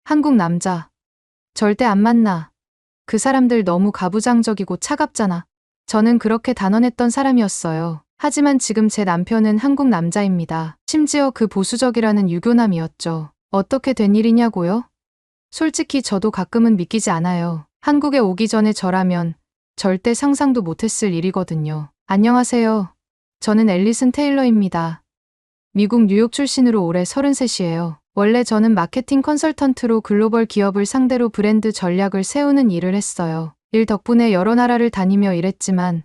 한국 남자. 절대 안 만나. 그 사람들 너무 가부장적이고 차갑잖아. 저는 그렇게 단언했던 사람이었어요. 하지만 지금 제 남편은 한국 남자입니다. 심지어 그 보수적이라는 유교남이었죠. 어떻게 된 일이냐고요? 솔직히 저도 가끔은 믿기지 않아요. 한국에 오기 전에 저라면 절대 상상도 못했을 일이거든요. 안녕하세요. 저는 앨리슨 테일러입니다. 미국 뉴욕 출신으로 올해 33이에요. 원래 저는 마케팅 컨설턴트로 글로벌 기업을 상대로 브랜드 전략을 세우는 일을 했어요. 일 덕분에 여러 나라를 다니며 일했지만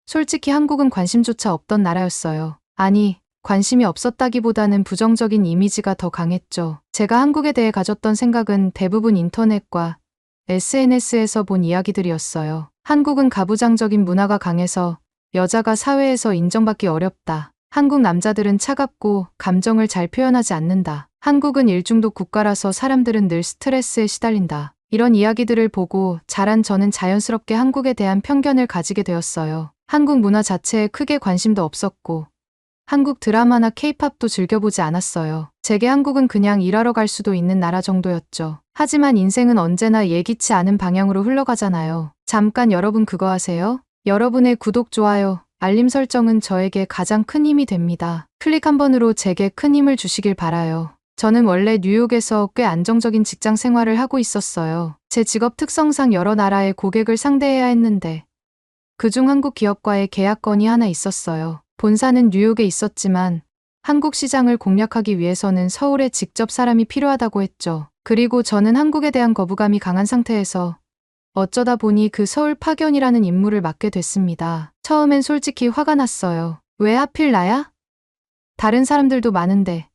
솔직히 한국은 관심조차 없던 나라였어요. 아니, 관심이 없었다기보다는 부정적인 이미지가 더 강했죠. 제가 한국에 대해 가졌던 생각은 대부분 인터넷과 SNS에서 본 이야기들이었어요. 한국은 가부장적인 문화가 강해서 여자가 사회에서 인정받기 어렵다. 한국 남자들은 차갑고 감정을 잘 표현하지 않는다. 한국은 일중독 국가라서 사람들은 늘 스트레스에 시달린다. 이런 이야기들을 보고 자란 저는 자연스럽게 한국에 대한 편견을 가지게 되었어요. 한국 문화 자체에 크게 관심도 없었고 한국 드라마나 케이팝도 즐겨보지 않았어요. 제게 한국은 그냥 일하러 갈 수도 있는 나라 정도였죠. 하지만 인생은 언제나 예기치 않은 방향으로 흘러가잖아요. 잠깐 여러분 그거 아세요? 여러분의 구독, 좋아요, 알림 설정은 저에게 가장 큰 힘이 됩니다. 클릭 한 번으로 제게 큰 힘을 주시길 바라요. 저는 원래 뉴욕에서 꽤 안정적인 직장 생활을 하고 있었어요. 제 직업 특성상 여러 나라의 고객을 상대해야 했는데 그중 한국 기업과의 계약건이 하나 있었어요. 본사는 뉴욕에 있었지만 한국 시장을 공략하기 위해서는 서울에 직접 사람이 필요하다고 했죠. 그리고 저는 한국에 대한 거부감이 강한 상태에서 어쩌다 보니 그 서울 파견이라는 임무를 맡게 됐습니다. 처음엔 솔직히 화가 났어요. 왜 하필 나야? 다른 사람들도 많은데.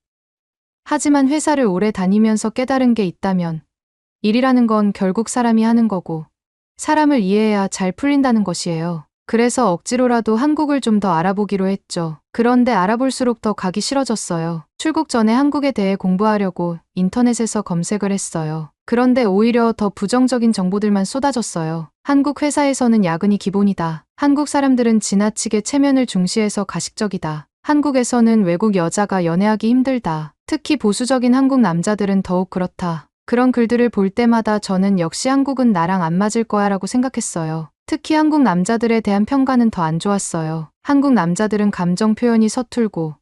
하지만 회사를 오래 다니면서 깨달은 게 있다면 일이라는 건 결국 사람이 하는 거고 사람을 이해해야 잘 풀린다는 것이에요. 그래서 억지로라도 한국을 좀 더 알아보기로 했죠. 그런데 알아볼수록 더 가기 싫어졌어요. 출국 전에 한국에 대해 공부하려고 인터넷에서 검색을 했어요. 그런데 오히려 더 부정적인 정보들만 쏟아졌어요. 한국 회사에서는 야근이 기본이다. 한국 사람들은 지나치게 체면을 중시해서 가식적이다. 한국에서는 외국 여자가 연애하기 힘들다. 특히 보수적인 한국 남자들은 더욱 그렇다. 그런 글들을 볼 때마다 저는 역시 한국은 나랑 안 맞을 거야 라고 생각했어요. 특히 한국 남자들에 대한 평가는 더 안 좋았어요. 한국 남자들은 감정 표현이 서툴고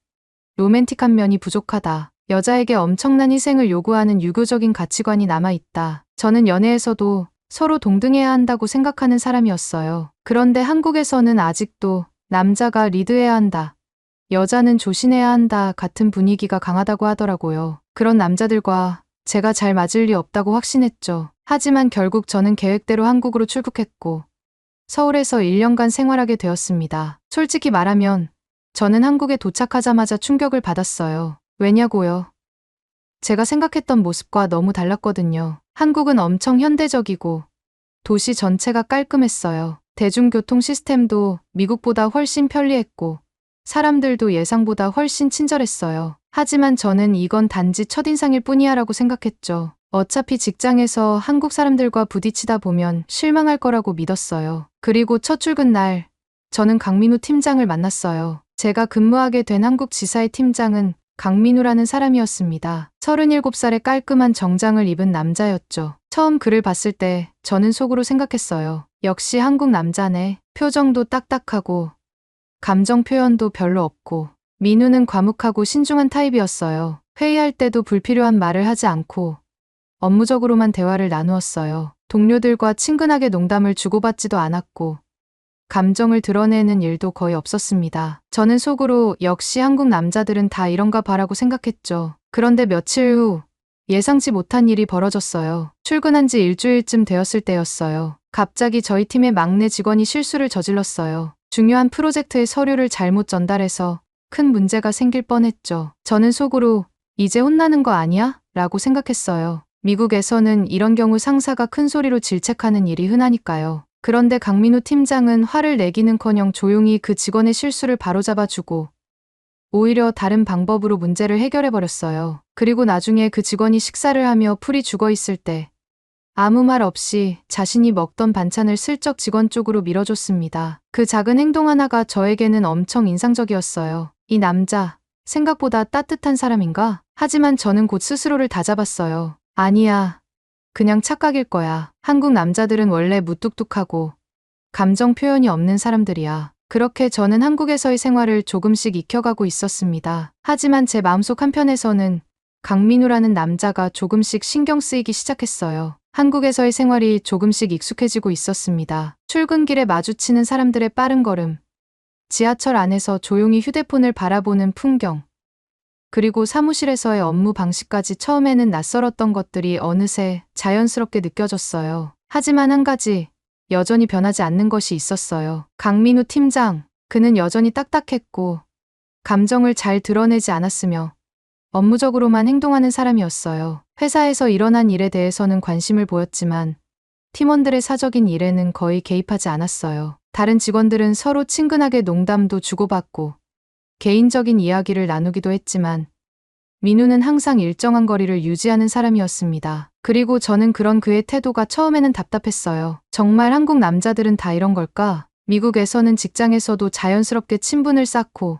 로맨틱한 면이 부족하다. 여자에게 엄청난 희생을 요구하는 유교적인 가치관이 남아있다. 저는 연애에서도 서로 동등해야 한다고 생각하는 사람이었어요. 그런데 한국에서는 아직도 남자가 리드해야 한다. 여자는 조신해야 한다 같은 분위기가 강하다고 하더라고요. 그런 남자들과 제가 잘 맞을 리 없다고 확신했죠. 하지만 결국 저는 계획대로 한국으로 출국했고 서울에서 1년간 생활하게 되었습니다. 솔직히 말하면 저는 한국에 도착하자마자 충격을 받았어요. 왜냐고요? 제가 생각했던 모습과 너무 달랐거든요. 한국은 엄청 현대적이고 도시 전체가 깔끔했어요. 대중교통 시스템도 미국보다 훨씬 편리했고 사람들도 예상보다 훨씬 친절했어요. 하지만 저는 이건 단지 첫인상일 뿐이야 라고 생각했죠. 어차피 직장에서 한국 사람들과 부딪히다 보면 실망할 거라고 믿었어요. 그리고 첫 출근 날, 저는 강민우 팀장을 만났어요. 제가 근무하게 된 한국 지사의 팀장은 강민우라는 사람이었습니다. 37살의 깔끔한 정장을 입은 남자였죠. 처음 그를 봤을 때 저는 속으로 생각했어요. 역시 한국 남자네. 표정도 딱딱하고 감정 표현도 별로 없고 민우는 과묵하고 신중한 타입이었어요. 회의할 때도 불필요한 말을 하지 않고 업무적으로만 대화를 나누었어요. 동료들과 친근하게 농담을 주고받지도 않았고 감정을 드러내는 일도 거의 없었습니다. 저는 속으로 역시 한국 남자들은 다 이런가 봐라고 생각했죠. 그런데 며칠 후 예상치 못한 일이 벌어졌어요. 출근한 지 일주일쯤 되었을 때였어요. 갑자기 저희 팀의 막내 직원이 실수를 저질렀어요. 중요한 프로젝트의 서류를 잘못 전달해서 큰 문제가 생길 뻔했죠. 저는 속으로 이제 혼나는 거 아니야? 라고 생각했어요. 미국에서는 이런 경우 상사가 큰 소리로 질책하는 일이 흔하니까요. 그런데 강민우 팀장은 화를 내기는커녕 조용히 그 직원의 실수를 바로잡아주고 오히려 다른 방법으로 문제를 해결해버렸어요. 그리고 나중에 그 직원이 식사를 하며 풀이 죽어있을 때 아무 말 없이 자신이 먹던 반찬을 슬쩍 직원 쪽으로 밀어줬습니다. 그 작은 행동 하나가 저에게는 엄청 인상적이었어요. 이 남자, 생각보다 따뜻한 사람인가? 하지만 저는 곧 스스로를 다잡았어요. 아니야, 그냥 착각일 거야. 한국 남자들은 원래 무뚝뚝하고 감정 표현이 없는 사람들이야. 그렇게 저는 한국에서의 생활을 조금씩 익혀가고 있었습니다. 하지만 제 마음속 한편에서는 강민우라는 남자가 조금씩 신경 쓰이기 시작했어요. 한국에서의 생활이 조금씩 익숙해지고 있었습니다. 출근길에 마주치는 사람들의 빠른 걸음, 지하철 안에서 조용히 휴대폰을 바라보는 풍경, 그리고 사무실에서의 업무 방식까지 처음에는 낯설었던 것들이 어느새 자연스럽게 느껴졌어요. 하지만 한 가지, 여전히 변하지 않는 것이 있었어요. 강민우 팀장, 그는 여전히 딱딱했고 감정을 잘 드러내지 않았으며 업무적으로만 행동하는 사람이었어요. 회사에서 일어난 일에 대해서는 관심을 보였지만 팀원들의 사적인 일에는 거의 개입하지 않았어요. 다른 직원들은 서로 친근하게 농담도 주고받고 개인적인 이야기를 나누기도 했지만 민우는 항상 일정한 거리를 유지하는 사람이었습니다. 그리고 저는 그런 그의 태도가 처음에는 답답했어요. 정말 한국 남자들은 다 이런 걸까? 미국에서는 직장에서도 자연스럽게 친분을 쌓고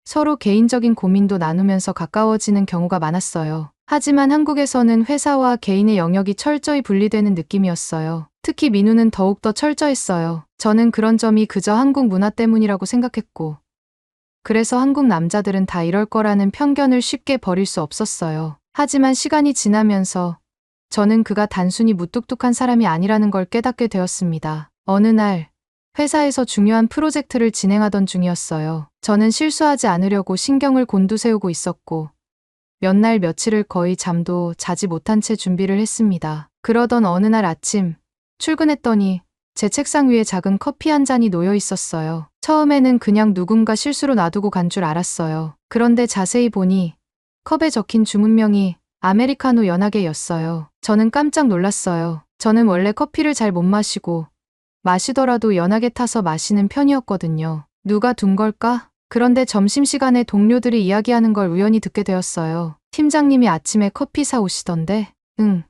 서로 개인적인 고민도 나누면서 가까워지는 경우가 많았어요. 하지만 한국에서는 회사와 개인의 영역이 철저히 분리되는 느낌이었어요. 특히 민우는 더욱더 철저했어요. 저는 그런 점이 그저 한국 문화 때문이라고 생각했고, 그래서 한국 남자들은 다 이럴 거라는 편견을 쉽게 버릴 수 없었어요. 하지만 시간이 지나면서 저는 그가 단순히 무뚝뚝한 사람이 아니라는 걸 깨닫게 되었습니다. 어느 날 회사에서 중요한 프로젝트를 진행하던 중이었어요. 저는 실수하지 않으려고 신경을 곤두세우고 있었고 몇 날 며칠을 거의 잠도 자지 못한 채 준비를 했습니다. 그러던 어느 날 아침 출근했더니 제 책상 위에 작은 커피 한 잔이 놓여 있었어요. 처음에는 그냥 누군가 실수로 놔두고 간 줄 알았어요. 그런데 자세히 보니 컵에 적힌 주문명이 아메리카노 연하게였어요. 저는 깜짝 놀랐어요. 저는 원래 커피를 잘 못 마시고 마시더라도 연하게 타서 마시는 편이었거든요. 누가 둔 걸까? 그런데 점심시간에 동료들이 이야기하는 걸 우연히 듣게 되었어요. 팀장님이 아침에 커피 사 오시던데? 응.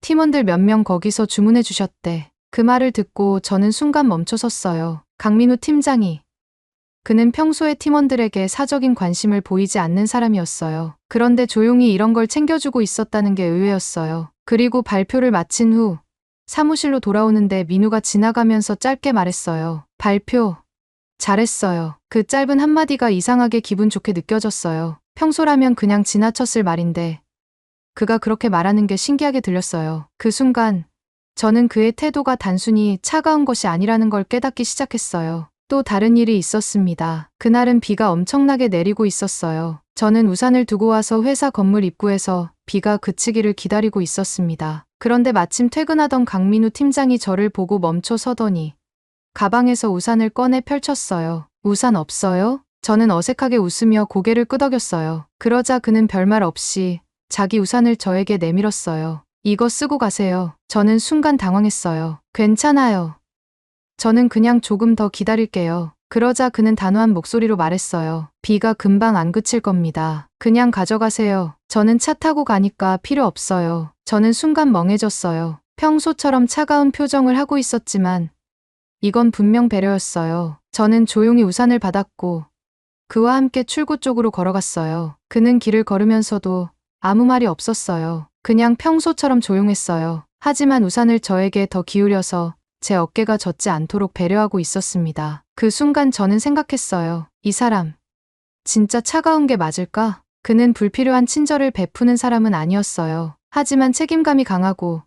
팀원들 몇 명 거기서 주문해 주셨대. 그 말을 듣고 저는 순간 멈춰섰어요. 강민우 팀장이. 그는 평소에 팀원들에게 사적인 관심을 보이지 않는 사람이었어요. 그런데 조용히 이런 걸 챙겨주고 있었다는 게 의외였어요. 그리고 발표를 마친 후 사무실로 돌아오는데 민우가 지나가면서 짧게 말했어요. 발표. 잘했어요. 그 짧은 한마디가 이상하게 기분 좋게 느껴졌어요. 평소라면 그냥 지나쳤을 말인데 그가 그렇게 말하는 게 신기하게 들렸어요. 그 순간 저는 그의 태도가 단순히 차가운 것이 아니라는 걸 깨닫기 시작했어요. 또 다른 일이 있었습니다. 그날은 비가 엄청나게 내리고 있었어요. 저는 우산을 두고 와서 회사 건물 입구에서 비가 그치기를 기다리고 있었습니다. 그런데 마침 퇴근하던 강민우 팀장이 저를 보고 멈춰 서더니 가방에서 우산을 꺼내 펼쳤어요. 우산 없어요? 저는 어색하게 웃으며 고개를 끄덕였어요. 그러자 그는 별말 없이 자기 우산을 저에게 내밀었어요. 이거 쓰고 가세요. 저는 순간 당황했어요. 괜찮아요. 저는 그냥 조금 더 기다릴게요. 그러자 그는 단호한 목소리로 말했어요. 비가 금방 안 그칠 겁니다. 그냥 가져가세요. 저는 차 타고 가니까 필요 없어요. 저는 순간 멍해졌어요. 평소처럼 차가운 표정을 하고 있었지만 이건 분명 배려였어요. 저는 조용히 우산을 받았고 그와 함께 출구 쪽으로 걸어갔어요. 그는 길을 걸으면서도 아무 말이 없었어요. 그냥 평소처럼 조용했어요. 하지만 우산을 저에게 더 기울여서 제 어깨가 젖지 않도록 배려하고 있었습니다. 그 순간 저는 생각했어요. 이 사람, 진짜 차가운 게 맞을까? 그는 불필요한 친절을 베푸는 사람은 아니었어요. 하지만 책임감이 강하고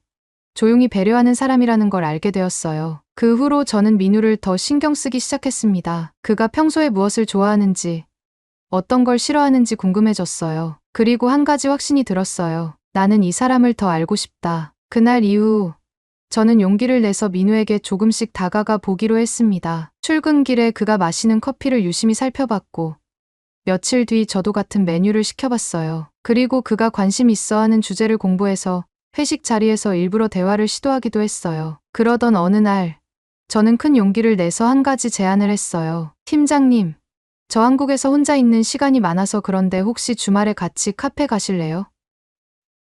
조용히 배려하는 사람이라는 걸 알게 되었어요. 그 후로 저는 민우를 더 신경 쓰기 시작했습니다. 그가 평소에 무엇을 좋아하는지, 어떤 걸 싫어하는지 궁금해졌어요. 그리고 한 가지 확신이 들었어요. 나는 이 사람을 더 알고 싶다. 그날 이후 저는 용기를 내서 민우에게 조금씩 다가가 보기로 했습니다. 출근길에 그가 마시는 커피를 유심히 살펴봤고 며칠 뒤 저도 같은 메뉴를 시켜봤어요. 그리고 그가 관심 있어 하는 주제를 공부해서 회식 자리에서 일부러 대화를 시도하기도 했어요. 그러던 어느 날 저는 큰 용기를 내서 한 가지 제안을 했어요. 팀장님, 저 한국에서 혼자 있는 시간이 많아서 그런데 혹시 주말에 같이 카페 가실래요?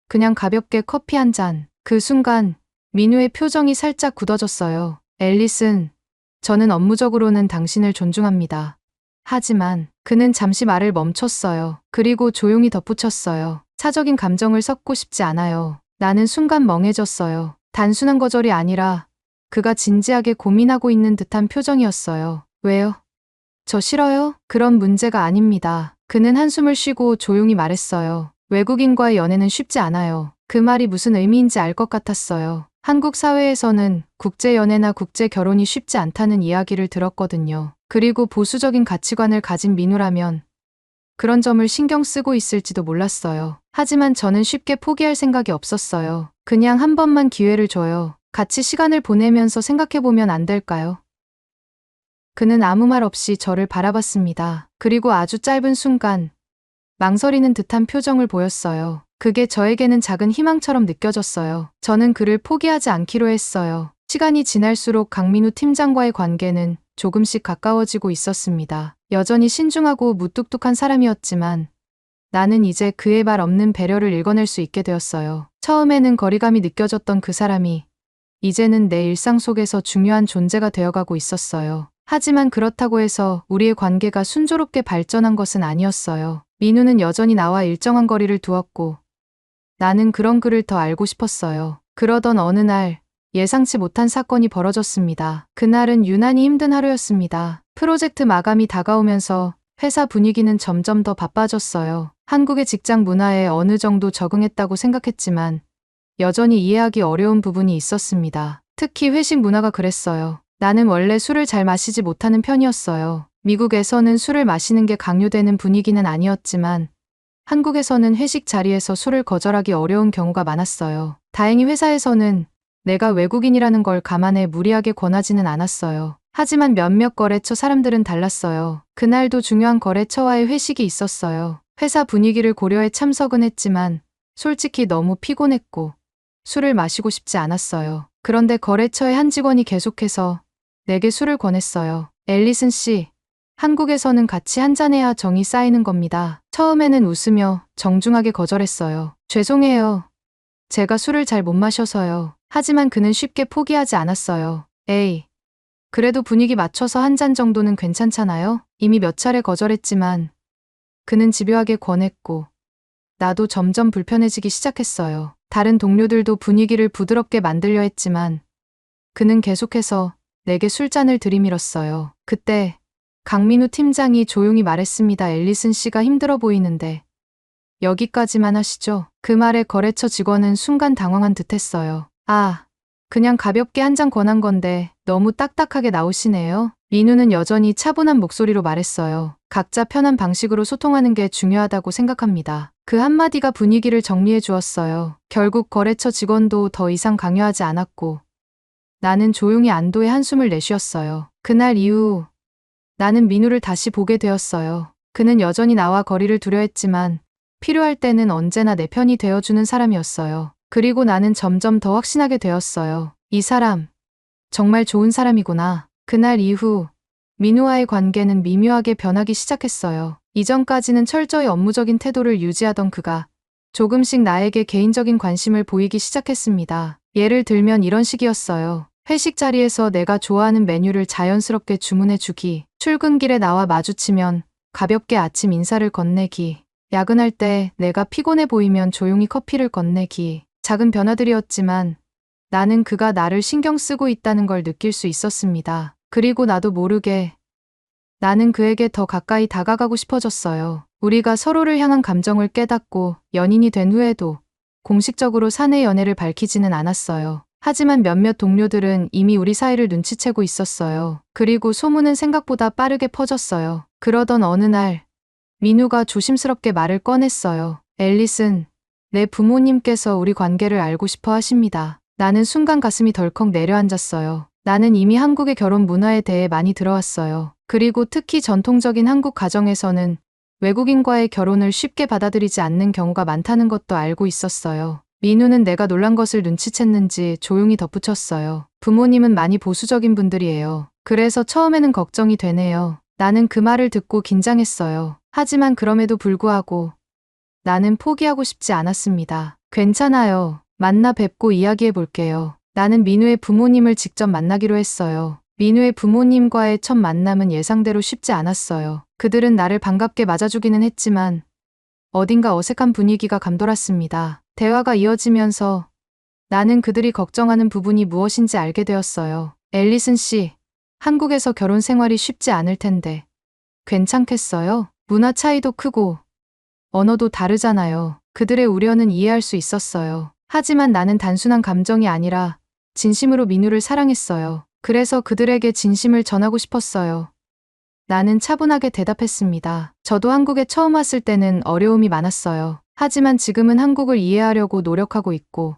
그냥 가볍게 커피 한 잔. 그 순간 민우의 표정이 살짝 굳어졌어요. 앨리슨, 저는 업무적으로는 당신을 존중합니다. 하지만 그는 잠시 말을 멈췄어요. 그리고 조용히 덧붙였어요. 사적인 감정을 섞고 싶지 않아요. 나는 순간 멍해졌어요. 단순한 거절이 아니라 그가 진지하게 고민하고 있는 듯한 표정이었어요. 왜요? 저 싫어요? 그런 문제가 아닙니다. 그는 한숨을 쉬고 조용히 말했어요. 외국인과의 연애는 쉽지 않아요. 그 말이 무슨 의미인지 알 것 같았어요. 한국 사회에서는 국제 연애나 국제 결혼이 쉽지 않다는 이야기를 들었거든요. 그리고 보수적인 가치관을 가진 민우라면 그런 점을 신경 쓰고 있을지도 몰랐어요. 하지만 저는 쉽게 포기할 생각이 없었어요. 그냥 한 번만 기회를 줘요. 같이 시간을 보내면서 생각해보면 안 될까요? 그는 아무 말 없이 저를 바라봤습니다. 그리고 아주 짧은 순간 망설이는 듯한 표정을 보였어요. 그게 저에게는 작은 희망처럼 느껴졌어요. 저는 그를 포기하지 않기로 했어요. 시간이 지날수록 강민우 팀장과의 관계는 조금씩 가까워지고 있었습니다. 여전히 신중하고 무뚝뚝한 사람이었지만 나는 이제 그의 말 없는 배려를 읽어낼 수 있게 되었어요. 처음에는 거리감이 느껴졌던 그 사람이 이제는 내 일상 속에서 중요한 존재가 되어가고 있었어요. 하지만 그렇다고 해서 우리의 관계가 순조롭게 발전한 것은 아니었어요. 민우는 여전히 나와 일정한 거리를 두었고 나는 그런 그를 더 알고 싶었어요. 그러던 어느 날 예상치 못한 사건이 벌어졌습니다. 그날은 유난히 힘든 하루였습니다. 프로젝트 마감이 다가오면서 회사 분위기는 점점 더 바빠졌어요. 한국의 직장 문화에 어느 정도 적응했다고 생각했지만 여전히 이해하기 어려운 부분이 있었습니다. 특히 회식 문화가 그랬어요. 나는 원래 술을 잘 마시지 못하는 편이었어요. 미국에서는 술을 마시는 게 강요되는 분위기는 아니었지만 한국에서는 회식 자리에서 술을 거절하기 어려운 경우가 많았어요. 다행히 회사에서는 내가 외국인이라는 걸 감안해 무리하게 권하지는 않았어요. 하지만 몇몇 거래처 사람들은 달랐어요. 그날도 중요한 거래처와의 회식이 있었어요. 회사 분위기를 고려해 참석은 했지만 솔직히 너무 피곤했고 술을 마시고 싶지 않았어요. 그런데 거래처의 한 직원이 계속해서 내게 술을 권했어요. 앨리슨 씨, 한국에서는 같이 한잔해야 정이 쌓이는 겁니다. 처음에는 웃으며 정중하게 거절했어요. 죄송해요. 제가 술을 잘 못 마셔서요. 하지만 그는 쉽게 포기하지 않았어요. 에이, 그래도 분위기 맞춰서 한 잔 정도는 괜찮잖아요? 이미 몇 차례 거절했지만 그는 집요하게 권했고 나도 점점 불편해지기 시작했어요. 다른 동료들도 분위기를 부드럽게 만들려 했지만 그는 계속해서 내게 술잔을 들이밀었어요. 그때 강민우 팀장이 조용히 말했습니다. 앨리슨 씨가 힘들어 보이는데 여기까지만 하시죠. 그 말에 거래처 직원은 순간 당황한 듯 했어요. 아, 그냥 가볍게 한 잔 권한 건데 너무 딱딱하게 나오시네요. 민우는 여전히 차분한 목소리로 말했어요. 각자 편한 방식으로 소통하는 게 중요하다고 생각합니다. 그 한마디가 분위기를 정리해 주었어요. 결국 거래처 직원도 더 이상 강요하지 않았고 나는 조용히 안도의 한숨을 내쉬었어요. 그날 이후 나는 민우를 다시 보게 되었어요. 그는 여전히 나와 거리를 두려 했지만 필요할 때는 언제나 내 편이 되어주는 사람이었어요. 그리고 나는 점점 더 확신하게 되었어요. 이 사람, 정말 좋은 사람이구나. 그날 이후 민우와의 관계는 미묘하게 변하기 시작했어요. 이전까지는 철저히 업무적인 태도를 유지하던 그가 조금씩 나에게 개인적인 관심을 보이기 시작했습니다. 예를 들면 이런 식이었어요. 회식 자리에서 내가 좋아하는 메뉴를 자연스럽게 주문해 주기, 출근길에 나와 마주치면 가볍게 아침 인사를 건네기, 야근할 때 내가 피곤해 보이면 조용히 커피를 건네기. 작은 변화들이었지만 나는 그가 나를 신경 쓰고 있다는 걸 느낄 수 있었습니다. 그리고 나도 모르게 나는 그에게 더 가까이 다가가고 싶어졌어요. 우리가 서로를 향한 감정을 깨닫고 연인이 된 후에도 공식적으로 사내 연애를 밝히지는 않았어요. 하지만 몇몇 동료들은 이미 우리 사이를 눈치채고 있었어요. 그리고 소문은 생각보다 빠르게 퍼졌어요. 그러던 어느 날 민우가 조심스럽게 말을 꺼냈어요. 앨리슨, 내 부모님께서 우리 관계를 알고 싶어 하십니다. 나는 순간 가슴이 덜컥 내려앉았어요. 나는 이미 한국의 결혼 문화에 대해 많이 들어왔어요. 그리고 특히 전통적인 한국 가정에서는 외국인과의 결혼을 쉽게 받아들이지 않는 경우가 많다는 것도 알고 있었어요. 민우는 내가 놀란 것을 눈치챘는지 조용히 덧붙였어요. 부모님은 많이 보수적인 분들이에요. 그래서 처음에는 걱정이 되네요. 나는 그 말을 듣고 긴장했어요. 하지만 그럼에도 불구하고 나는 포기하고 싶지 않았습니다. 괜찮아요. 만나 뵙고 이야기해 볼게요. 나는 민우의 부모님을 직접 만나기로 했어요. 민우의 부모님과의 첫 만남은 예상대로 쉽지 않았어요. 그들은 나를 반갑게 맞아주기는 했지만 어딘가 어색한 분위기가 감돌았습니다. 대화가 이어지면서 나는 그들이 걱정하는 부분이 무엇인지 알게 되었어요. 앨리슨 씨, 한국에서 결혼 생활이 쉽지 않을 텐데 괜찮겠어요? 문화 차이도 크고 언어도 다르잖아요. 그들의 우려는 이해할 수 있었어요. 하지만 나는 단순한 감정이 아니라 진심으로 민우를 사랑했어요. 그래서 그들에게 진심을 전하고 싶었어요. 나는 차분하게 대답했습니다. 저도 한국에 처음 왔을 때는 어려움이 많았어요. 하지만 지금은 한국을 이해하려고 노력하고 있고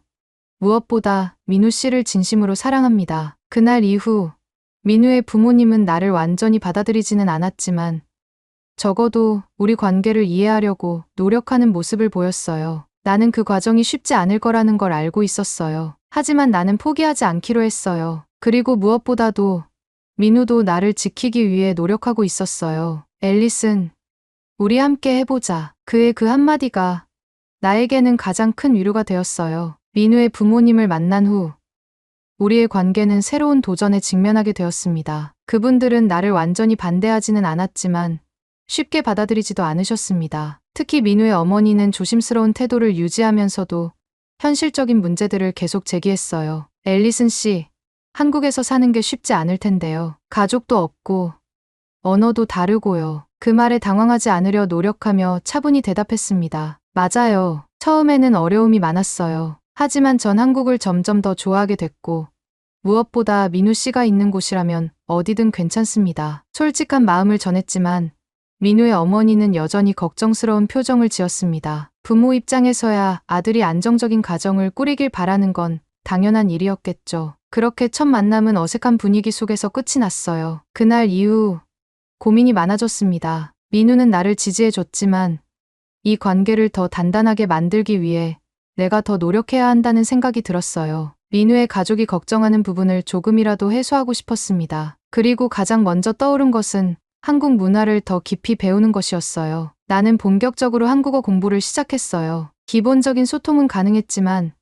무엇보다 민우 씨를 진심으로 사랑합니다. 그날 이후 민우의 부모님은 나를 완전히 받아들이지는 않았지만 적어도 우리 관계를 이해하려고 노력하는 모습을 보였어요. 나는 그 과정이 쉽지 않을 거라는 걸 알고 있었어요. 하지만 나는 포기하지 않기로 했어요. 그리고 무엇보다도 민우도 나를 지키기 위해 노력하고 있었어요. 앨리슨, 우리 함께 해보자. 그의 그 한마디가 나에게는 가장 큰 위로가 되었어요. 민우의 부모님을 만난 후 우리의 관계는 새로운 도전에 직면하게 되었습니다. 그분들은 나를 완전히 반대하지는 않았지만 쉽게 받아들이지도 않으셨습니다. 특히 민우의 어머니는 조심스러운 태도를 유지하면서도 현실적인 문제들을 계속 제기했어요. 앨리슨 씨, 한국에서 사는 게 쉽지 않을 텐데요. 가족도 없고 언어도 다르고요. 그 말에 당황하지 않으려 노력하며 차분히 대답했습니다. 맞아요. 처음에는 어려움이 많았어요. 하지만 전 한국을 점점 더 좋아하게 됐고 무엇보다 민우 씨가 있는 곳이라면 어디든 괜찮습니다. 솔직한 마음을 전했지만 민우의 어머니는 여전히 걱정스러운 표정을 지었습니다. 부모 입장에서야 아들이 안정적인 가정을 꾸리길 바라는 건 당연한 일이었겠죠. 그렇게 첫 만남은 어색한 분위기 속에서 끝이 났어요. 그날 이후 고민이 많아졌습니다. 민우는 나를 지지해줬지만 이 관계를 더 단단하게 만들기 위해 내가 더 노력해야 한다는 생각이 들었어요. 민우의 가족이 걱정하는 부분을 조금이라도 해소하고 싶었습니다. 그리고 가장 먼저 떠오른 것은 한국 문화를 더 깊이 배우는 것이었어요. 나는 본격적으로 한국어 공부를 시작했어요. 기본적인 소통은 가능했지만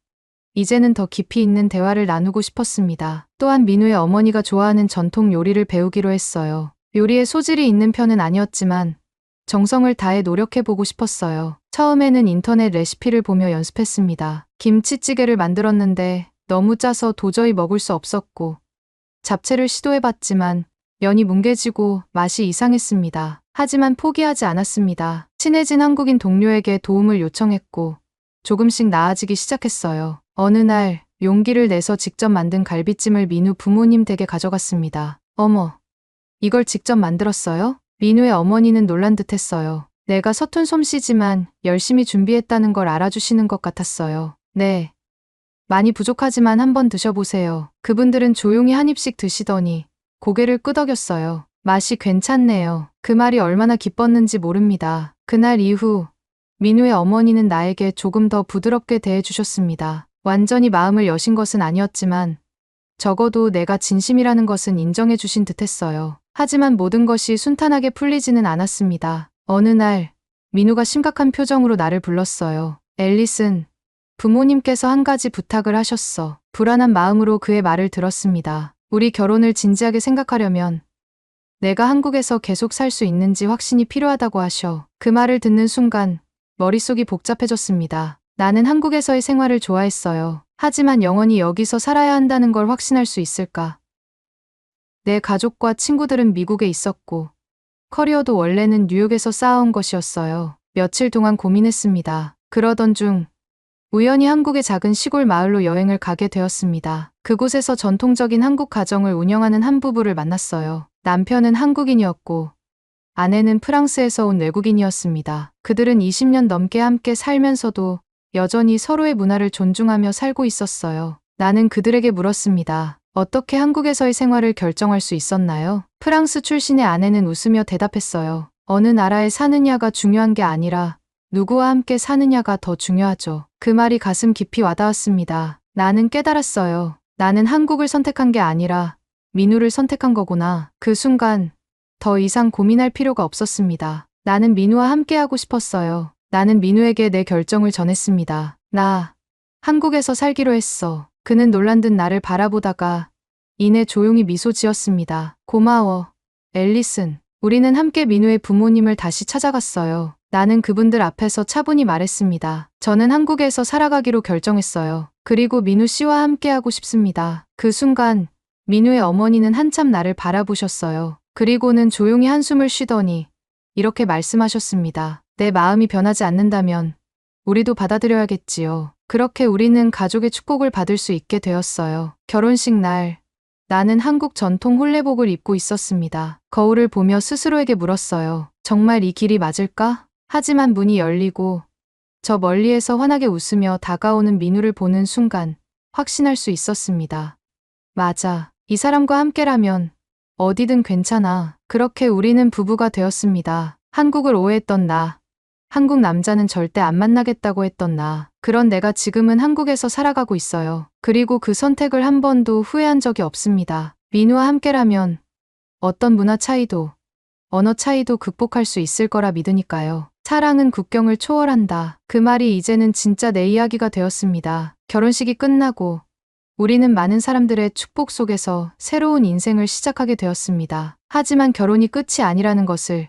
이제는 더 깊이 있는 대화를 나누고 싶었습니다. 또한 민우의 어머니가 좋아하는 전통 요리를 배우기로 했어요. 요리에 소질이 있는 편은 아니었지만 정성을 다해 노력해보고 싶었어요. 처음에는 인터넷 레시피를 보며 연습했습니다. 김치찌개를 만들었는데 너무 짜서 도저히 먹을 수 없었고 잡채를 시도해봤지만 면이 뭉개지고 맛이 이상했습니다. 하지만 포기하지 않았습니다. 친해진 한국인 동료에게 도움을 요청했고 조금씩 나아지기 시작했어요. 어느 날 용기를 내서 직접 만든 갈비찜을 민우 부모님 댁에 가져갔습니다. 어머, 이걸 직접 만들었어요? 민우의 어머니는 놀란 듯했어요. 내가 서툰 솜씨지만 열심히 준비했다는 걸 알아주시는 것 같았어요. 네. 많이 부족하지만 한번 드셔보세요. 그분들은 조용히 한 입씩 드시더니 고개를 끄덕였어요. 맛이 괜찮네요. 그 말이 얼마나 기뻤는지 모릅니다. 그날 이후 민우의 어머니는 나에게 조금 더 부드럽게 대해주셨습니다. 완전히 마음을 여신 것은 아니었지만 적어도 내가 진심이라는 것은 인정해 주신 듯했어요. 하지만 모든 것이 순탄하게 풀리지는 않았습니다. 어느 날 민우가 심각한 표정으로 나를 불렀어요. 앨리슨, 부모님께서 한 가지 부탁을 하셨어. 불안한 마음으로 그의 말을 들었습니다. 우리 결혼을 진지하게 생각하려면 내가 한국에서 계속 살 수 있는지 확신이 필요하다고 하셔. 그 말을 듣는 순간 머릿속이 복잡해졌습니다. 나는 한국에서의 생활을 좋아했어요. 하지만 영원히 여기서 살아야 한다는 걸 확신할 수 있을까? 내 가족과 친구들은 미국에 있었고 커리어도 원래는 뉴욕에서 쌓아온 것이었어요. 며칠 동안 고민했습니다. 그러던 중 우연히 한국의 작은 시골 마을로 여행을 가게 되었습니다. 그곳에서 전통적인 한국 가정을 운영하는 한 부부를 만났어요. 남편은 한국인이었고 아내는 프랑스에서 온 외국인이었습니다. 그들은 20년 넘게 함께 살면서도 여전히 서로의 문화를 존중하며 살고 있었어요. 나는 그들에게 물었습니다. 어떻게 한국에서의 생활을 결정할 수 있었나요? 프랑스 출신의 아내는 웃으며 대답했어요. 어느 나라에 사느냐가 중요한 게 아니라 누구와 함께 사느냐가 더 중요하죠. 그 말이 가슴 깊이 와닿았습니다. 나는 깨달았어요. 나는 한국을 선택한 게 아니라 민우를 선택한 거구나. 그 순간 더 이상 고민할 필요가 없었습니다. 나는 민우와 함께하고 싶었어요. 나는 민우에게 내 결정을 전했습니다. 나 한국에서 살기로 했어. 그는 놀란 듯 나를 바라보다가 이내 조용히 미소 지었습니다. 고마워, 앨리슨. 우리는 함께 민우의 부모님을 다시 찾아갔어요. 나는 그분들 앞에서 차분히 말했습니다. 저는 한국에서 살아가기로 결정했어요. 그리고 민우 씨와 함께하고 싶습니다. 그 순간 민우의 어머니는 한참 나를 바라보셨어요. 그리고는 조용히 한숨을 쉬더니 이렇게 말씀하셨습니다. 내 마음이 변하지 않는다면 우리도 받아들여야겠지요. 그렇게 우리는 가족의 축복을 받을 수 있게 되었어요. 결혼식 날 나는 한국 전통 홀레복을 입고 있었습니다. 거울을 보며 스스로에게 물었어요. 정말 이 길이 맞을까? 하지만 문이 열리고 저 멀리에서 환하게 웃으며 다가오는 민우를 보는 순간 확신할 수 있었습니다. 맞아. 이 사람과 함께라면 어디든 괜찮아. 그렇게 우리는 부부가 되었습니다. 한국을 오해했던 나. 한국 남자는 절대 안 만나겠다고 했던 나. 그런 내가 지금은 한국에서 살아가고 있어요. 그리고 그 선택을 한 번도 후회한 적이 없습니다. 민우와 함께라면 어떤 문화 차이도, 언어 차이도 극복할 수 있을 거라 믿으니까요. 사랑은 국경을 초월한다. 그 말이 이제는 진짜 내 이야기가 되었습니다. 결혼식이 끝나고 우리는 많은 사람들의 축복 속에서 새로운 인생을 시작하게 되었습니다. 하지만 결혼이 끝이 아니라는 것을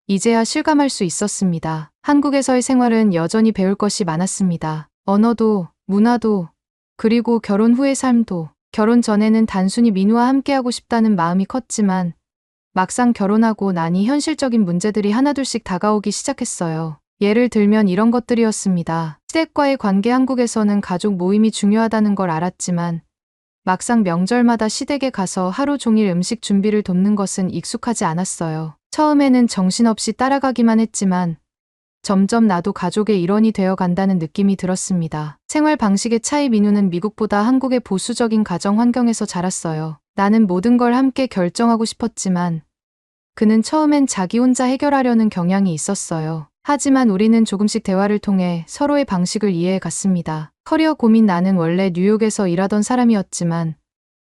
이제야 실감할 수 있었습니다. 한국에서의 생활은 여전히 배울 것이 많았습니다. 언어도, 문화도, 그리고 결혼 후의 삶도. 결혼 전에는 단순히 민우와 함께하고 싶다는 마음이 컸지만 막상 결혼하고 나니 현실적인 문제들이 하나둘씩 다가오기 시작했어요. 예를 들면 이런 것들이었습니다. 시댁과의 관계. 한국에서는 가족 모임이 중요하다는 걸 알았지만 막상 명절마다 시댁에 가서 하루 종일 음식 준비를 돕는 것은 익숙하지 않았어요. 처음에는 정신없이 따라가기만 했지만 점점 나도 가족의 일원이 되어 간다는 느낌이 들었습니다. 생활 방식의 차이. 민우는 미국보다 한국의 보수적인 가정 환경에서 자랐어요. 나는 모든 걸 함께 결정하고 싶었지만 그는 처음엔 자기 혼자 해결하려는 경향이 있었어요. 하지만 우리는 조금씩 대화를 통해 서로의 방식을 이해해 갔습니다. 커리어 고민. 나는 원래 뉴욕에서 일하던 사람이었지만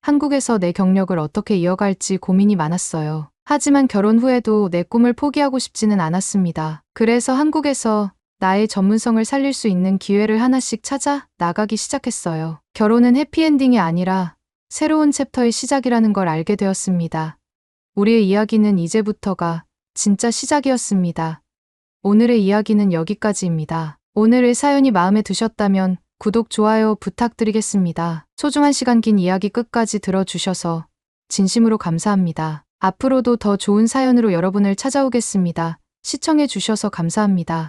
한국에서 내 경력을 어떻게 이어갈지 고민이 많았어요. 하지만 결혼 후에도 내 꿈을 포기하고 싶지는 않았습니다. 그래서 한국에서 나의 전문성을 살릴 수 있는 기회를 하나씩 찾아 나가기 시작했어요. 결혼은 해피엔딩이 아니라 새로운 챕터의 시작이라는 걸 알게 되었습니다. 우리의 이야기는 이제부터가 진짜 시작이었습니다. 오늘의 이야기는 여기까지입니다. 오늘의 사연이 마음에 드셨다면 구독, 좋아요 부탁드리겠습니다. 소중한 시간, 긴 이야기 끝까지 들어주셔서 진심으로 감사합니다. 앞으로도 더 좋은 사연으로 여러분을 찾아오겠습니다. 시청해 주셔서 감사합니다.